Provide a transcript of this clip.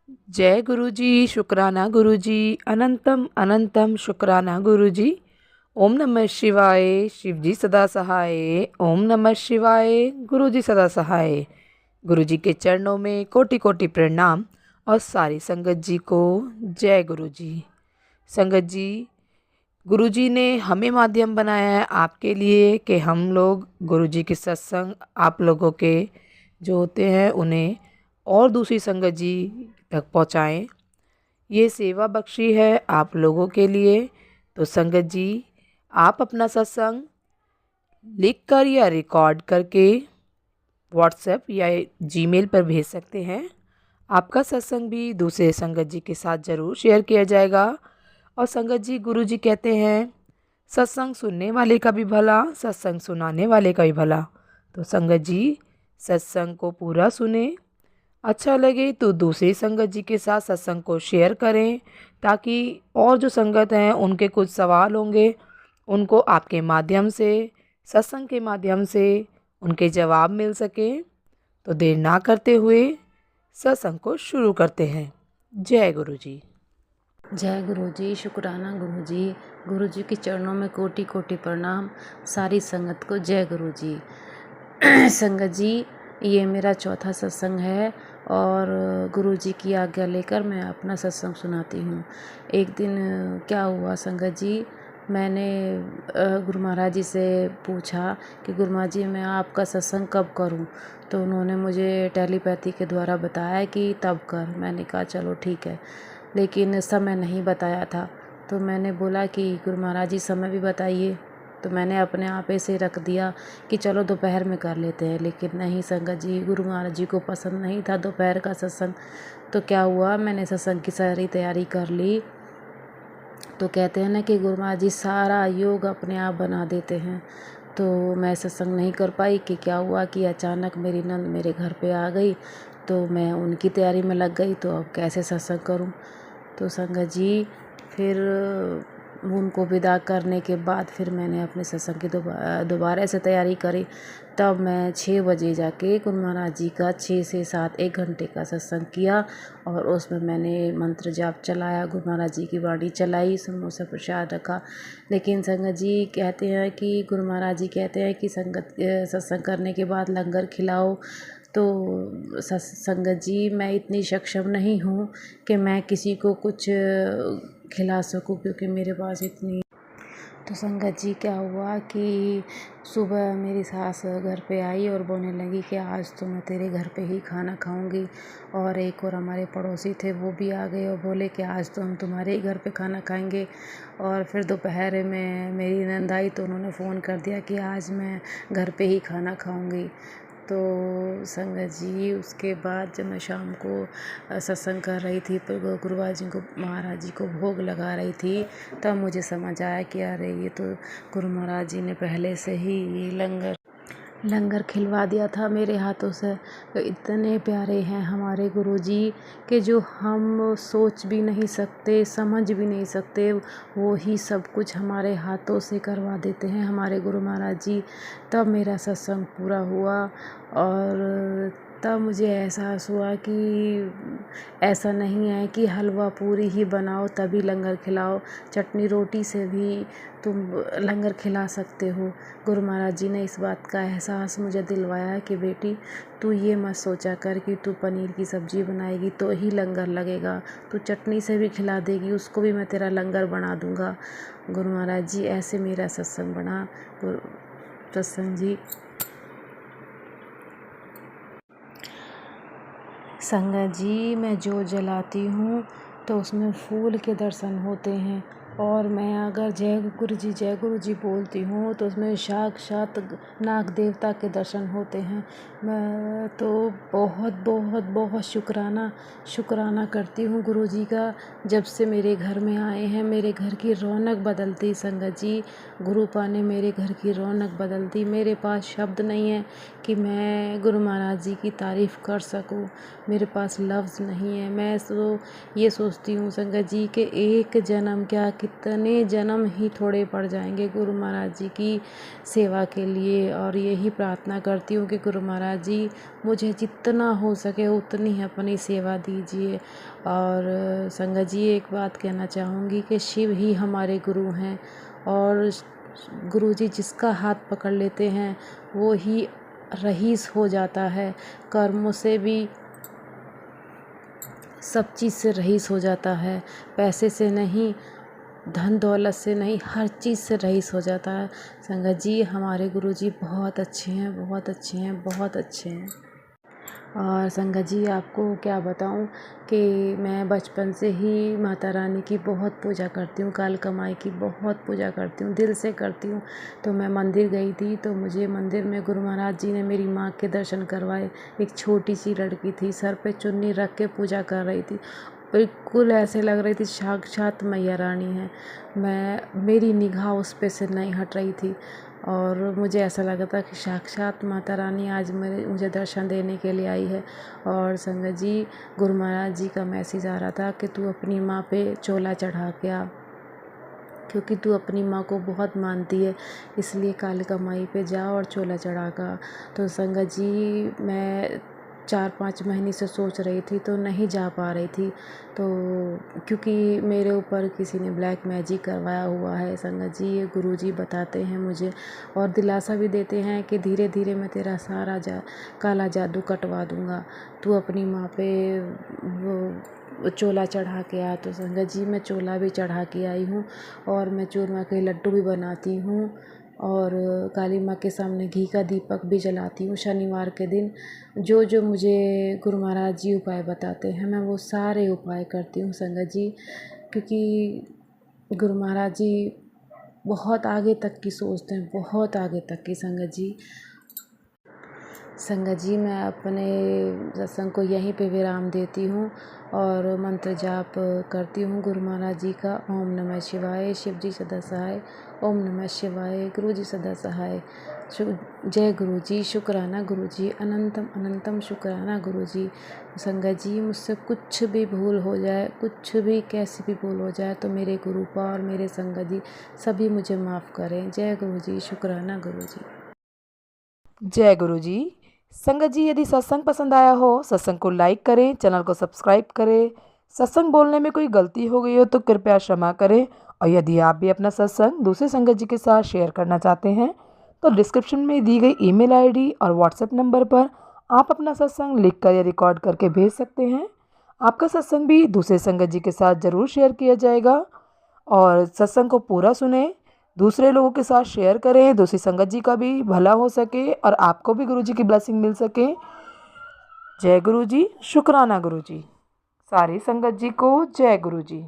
जय गुरु जी, शुक्राना गुरु जी, अनंतम अनंतम शुक्राना गुरु जी। ओम नमः शिवाय, शिव जी सदा सहाय। ओम नमः शिवाय, गुरु जी सदा सहाय। गुरु जी के चरणों में कोटि कोटि प्रणाम और सारी संगत जी को जय गुरु जी। संगत जी, गुरु जी ने हमें माध्यम बनाया है आपके लिए कि हम लोग गुरु जी के सत्संग आप लोगों के जो होते हैं उन्हें और दूसरी संगत जी तक पहुँचाएँ। ये सेवा बख्शी है आप लोगों के लिए। तो संगत जी, आप अपना सत्संग लिख कर या रिकॉर्ड करके व्हाट्सएप या जीमेल पर भेज सकते हैं। आपका सत्संग भी दूसरे संगत जी के साथ ज़रूर शेयर किया जाएगा। और संगत जी, गुरु जी कहते हैं सत्संग सुनने वाले का भी भला, सत्संग सुनाने वाले का भी भला। तो संगत जी, सत्संग को पूरा सुने, अच्छा लगे तो दूसरी संगत जी के साथ सत्संग को शेयर करें, ताकि और जो संगत हैं उनके कुछ सवाल होंगे उनको आपके माध्यम से, सत्संग के माध्यम से उनके जवाब मिल सके। तो देर ना करते हुए सत्संग को शुरू करते हैं। जय गुरु जी। जय गुरु जी, शुक्राना गुरु जी। गुरु जी के चरणों में कोटि कोटि प्रणाम। सारी संगत को जय गुरु जी। संगत जी, ये मेरा चौथा सत्संग है और गुरु जी की आज्ञा लेकर मैं अपना सत्संग सुनाती हूँ। एक दिन क्या हुआ संगत जी, मैंने गुरु महाराज जी से पूछा कि गुरु महाराज जी मैं आपका सत्संग कब करूँ। तो उन्होंने मुझे टेलीपैथी के द्वारा बताया कि तब कर। मैंने कहा चलो ठीक है, लेकिन समय नहीं बताया था। तो मैंने बोला कि गुरु महाराज जी समय भी बताइए। तो मैंने अपने आप ऐसे रख दिया कि चलो दोपहर में कर लेते हैं। लेकिन नहीं संगत जी, गुरु महाराज जी को पसंद नहीं था दोपहर का सत्संग। तो क्या हुआ, मैंने सत्संग की सारी तैयारी कर ली। तो कहते हैं ना कि गुरु महाराज जी सारा योग अपने आप बना देते हैं। तो मैं सत्संग नहीं कर पाई कि क्या हुआ कि अचानक मेरी नंद मेरे घर पे आ गई। तो मैं उनकी तैयारी में लग गई, तो अब कैसे सत्संग करूं। तो संगत जी, फिर उनको विदा करने के बाद फिर मैंने अपने सत्संग की दोबारा से तैयारी करी। तब मैं 6 बजे जाके गुरु महाराज जी का 6 से 7 1 घंटे का सत्संग किया और उसमें मैंने मंत्र जाप चलाया, गुरु महाराज जी की वाणी चलाई, समोसा प्रसाद रखा। लेकिन संगत जी कहते हैं कि गुरु महाराज जी कहते हैं कि सत्संग करने के बाद लंगर खिलाओ। तो संगत जी, मैं इतनी सक्षम नहीं हूँ कि मैं किसी को कुछ खिला सकूं, क्योंकि मेरे पास इतनी। तो संगत जी क्या हुआ कि सुबह मेरी सास घर पे आई और बोलने लगी कि आज तो मैं तेरे घर पे ही खाना खाऊंगी। और एक और हमारे पड़ोसी थे, वो भी आ गए और बोले कि आज तो हम तुम्हारे ही घर पे खाना खाएंगे। और फिर दोपहर में मेरी नंद आई तो उन्होंने फ़ोन कर दिया कि आज मैं घर पे ही खाना खाऊंगी। तो संगत जी, उसके बाद जब मैं शाम को सत्संग कर रही थी तो गुरुवार जी को, महाराज जी को भोग लगा रही थी, तब मुझे समझ आया कि अरे ये तो गुरु महाराज जी ने पहले से ही ये लंगर खिलवा दिया था मेरे हाथों से। तो इतने प्यारे हैं हमारे गुरुजी कि जो हम सोच भी नहीं सकते, समझ भी नहीं सकते, वो ही सब कुछ हमारे हाथों से करवा देते हैं हमारे गुरु महाराज जी। तब मेरा सत्संग पूरा हुआ और तब मुझे एहसास हुआ कि ऐसा नहीं है कि हलवा पूरी ही बनाओ तभी लंगर खिलाओ, चटनी रोटी से भी तुम लंगर खिला सकते हो। गुरु महाराज जी ने इस बात का एहसास मुझे दिलवाया कि बेटी, तू ये मत सोचा कर कि तू पनीर की सब्ज़ी बनाएगी तो ही लंगर लगेगा, तू चटनी से भी खिला देगी, उसको भी मैं तेरा लंगर बना दूंगा। गुरु महाराज जी, ऐसे मेरा सत्संग बना। सत्संग जी, संगत जी, मैं जोत जलाती हूँ तो उसमें फूल के दर्शन होते हैं। और मैं अगर जय गुरु जी बोलती हूँ तो उसमें साक्षात नाग देवता के दर्शन होते हैं। मैं तो बहुत बहुत बहुत शुक्राना करती हूँ गुरु जी का। जब से मेरे घर में आए हैं मेरे घर की रौनक बदलती। संगत जी, गुरु पाने मेरे घर की रौनक बदलती। मेरे पास शब्द नहीं है कि मैं गुरु महाराज जी की तारीफ़ कर सकूं। मेरे पास लफ्ज़ नहीं है। मैं तो ये सोचती हूँ संगत जी कि एक जन्म क्या कितने जन्म ही थोड़े पड़ जाएंगे गुरु महाराज जी की सेवा के लिए। और यही प्रार्थना करती हूँ कि गुरु महाराज जी मुझे जितना हो सके उतनी ही अपनी सेवा दीजिए। और संगत जी एक बात कहना चाहूँगी कि शिव ही हमारे गुरु हैं, और गुरु जी जिसका हाथ पकड़ लेते हैं वो ही रईस हो जाता है, कर्मों से भी, सब चीज़ से रईस हो जाता है, पैसे से नहीं, धन दौलत से नहीं, हर चीज़ से रईस हो जाता है। संगत जी हमारे गुरु जी बहुत अच्छे हैं, बहुत अच्छे हैं, बहुत अच्छे हैं। और संगत जी आपको क्या बताऊं कि मैं बचपन से ही माता रानी की बहुत पूजा करती हूँ, काल कमाई की बहुत पूजा करती हूँ, दिल से करती हूँ। तो मैं मंदिर गई थी तो मुझे मंदिर में गुरु महाराज जी ने मेरी माँ के दर्शन करवाए। एक छोटी सी लड़की थी, सर पे चुन्नी रख के पूजा कर रही थी, बिल्कुल ऐसे लग रही थी साक्षात मैया रानी है। मेरी निगाह उस पे से नहीं हट रही थी, और मुझे ऐसा लगा था कि साक्षात माता रानी आज मुझे दर्शन देने के लिए आई है। और संगत जी गुरु महाराज जी का मैसेज आ रहा था कि तू अपनी माँ पे चोला चढ़ा के आ, क्योंकि तू अपनी माँ को बहुत मानती है, इसलिए काली कमाई पे जा और चोला चढ़ा का। तो संगत जी मैं 4-5 महीने से सोच रही थी तो नहीं जा पा रही थी, तो क्योंकि मेरे ऊपर किसी ने ब्लैक मैजिक करवाया हुआ है। संगत जी ये गुरुजी बताते हैं मुझे, और दिलासा भी देते हैं कि धीरे धीरे मैं तेरा सारा काला जादू कटवा दूँगा, तू अपनी माँ पे वो चोला चढ़ा के आ। तो संगत जी मैं चोला भी चढ़ा के आई हूँ, और मैं चूरमा के लड्डू भी बनाती हूँ, और काली माँ के सामने घी का दीपक भी जलाती हूँ शनिवार के दिन। जो जो मुझे गुरु महाराज जी उपाय बताते हैं मैं वो सारे उपाय करती हूँ संगत जी, क्योंकि गुरु महाराज जी बहुत आगे तक की सोचते हैं, बहुत आगे तक की। संगत जी मैं अपने सत्संग को यहीं पे विराम देती हूँ, और मंत्र जाप करती हूँ गुरु महाराज जी का। ओम नमः शिवाय, शिव जी सदा सहाय। ओम नमः शिवाय, गुरु जी सदा सहाय। जय गुरु जी, शुक्राना गुरु जी, अनंतम अनंतम शुक्राना गुरु जी। संगत जी मुझसे कुछ भी भूल हो जाए, कुछ भी कैसी भी भूल हो जाए तो मेरे गुरु पा और मेरे संगत जी सभी मुझे माफ़ करें। जय गुरु जी, शुक्राना गुरु जी। जय गुरु जी। संगत जी यदि सत्संग पसंद आया हो, सत्संग को लाइक करें, चैनल को सब्सक्राइब करें। सत्संग बोलने में कोई गलती हो गई हो तो कृपया क्षमा करें। और यदि आप भी अपना सत्संग दूसरे संगत जी के साथ शेयर करना चाहते हैं तो डिस्क्रिप्शन में दी गई ईमेल आईडी और व्हाट्सएप नंबर पर आप अपना सत्संग लिखकर या रिकॉर्ड करके भेज सकते हैं। आपका सत्संग भी दूसरे संगत जी के साथ ज़रूर शेयर किया जाएगा। और सत्संग को पूरा सुने, दूसरे लोगों के साथ शेयर करें, दूसरी संगत जी का भी भला हो सके और आपको भी गुरु जी की ब्लेसिंग मिल सके। जय गुरु जी, शुक्राना गुरु जी। सारी संगत जी को जय गुरु जी।